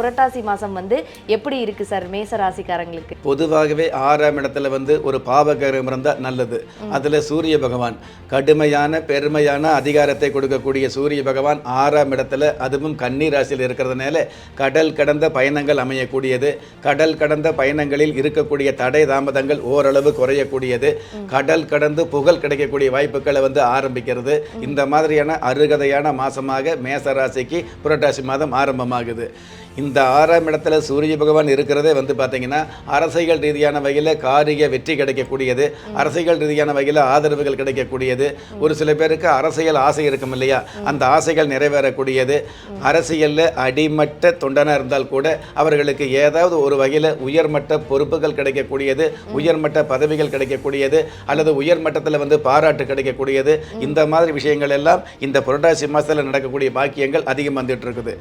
புரட்டாசி மாதம் வந்து எப்படி இருக்குது சார் மேச ராசிக்காரங்களுக்கு? பொதுவாகவே 6ஆம் இடத்துல வந்து ஒரு பாவகிரகம் இருந்தால் நல்லது. அதில் சூரிய பகவான் கடுமையான பெருமையான அதிகாரத்தை கொடுக்கக்கூடிய சூரிய பகவான் 6ஆம் இடத்துல, அதுவும் கன்னி ராசியில் இருக்கிறதுனால கடல் கடந்த பயணங்கள் அமையக்கூடியது. கடல் கடந்த பயணங்களில் இருக்கக்கூடிய தடை தாமதங்கள் ஓரளவு குறையக்கூடியது. கடல் கடந்து புகழ் கிடைக்கக்கூடிய வாய்ப்புகளை வந்து ஆரம்பிக்கிறது. இந்த மாதிரியான அருகதையான மாதமாக மேச ராசிக்கு புரட்டாசி மாதம் ஆரம்பமாகுது. இந்த 6ஆம் இடத்துல சூரிய பகவான் இருக்கிறதே வந்து பார்த்தீங்கன்னா அரசியல் ரீதியான வகையில் காரிய வெற்றி கிடைக்கக்கூடியது, அரசியல் ரீதியான வகையில் ஆதரவுகள் கிடைக்கக்கூடியது. ஒரு சில பேருக்கு அரசியல் ஆசை இருக்கும் இல்லையா, அந்த ஆசைகள் நிறைவேறக்கூடியது. அரசியலில் அடிமட்ட தொண்டனாக இருந்தால் கூட அவர்களுக்கு ஏதாவது ஒரு வகையில் உயர்மட்ட பொறுப்புகள் கிடைக்கக்கூடியது, உயர்மட்ட பதவிகள் கிடைக்கக்கூடியது, அல்லது உயர்மட்டத்தில் வந்து பாராட்டு கிடைக்கக்கூடியது. இந்த மாதிரி விஷயங்கள் எல்லாம் இந்த புரட்டாசி மாதத்தில் நடக்கக்கூடிய பாக்கியங்கள் அதிகம் வந்துட்டு இருக்குது.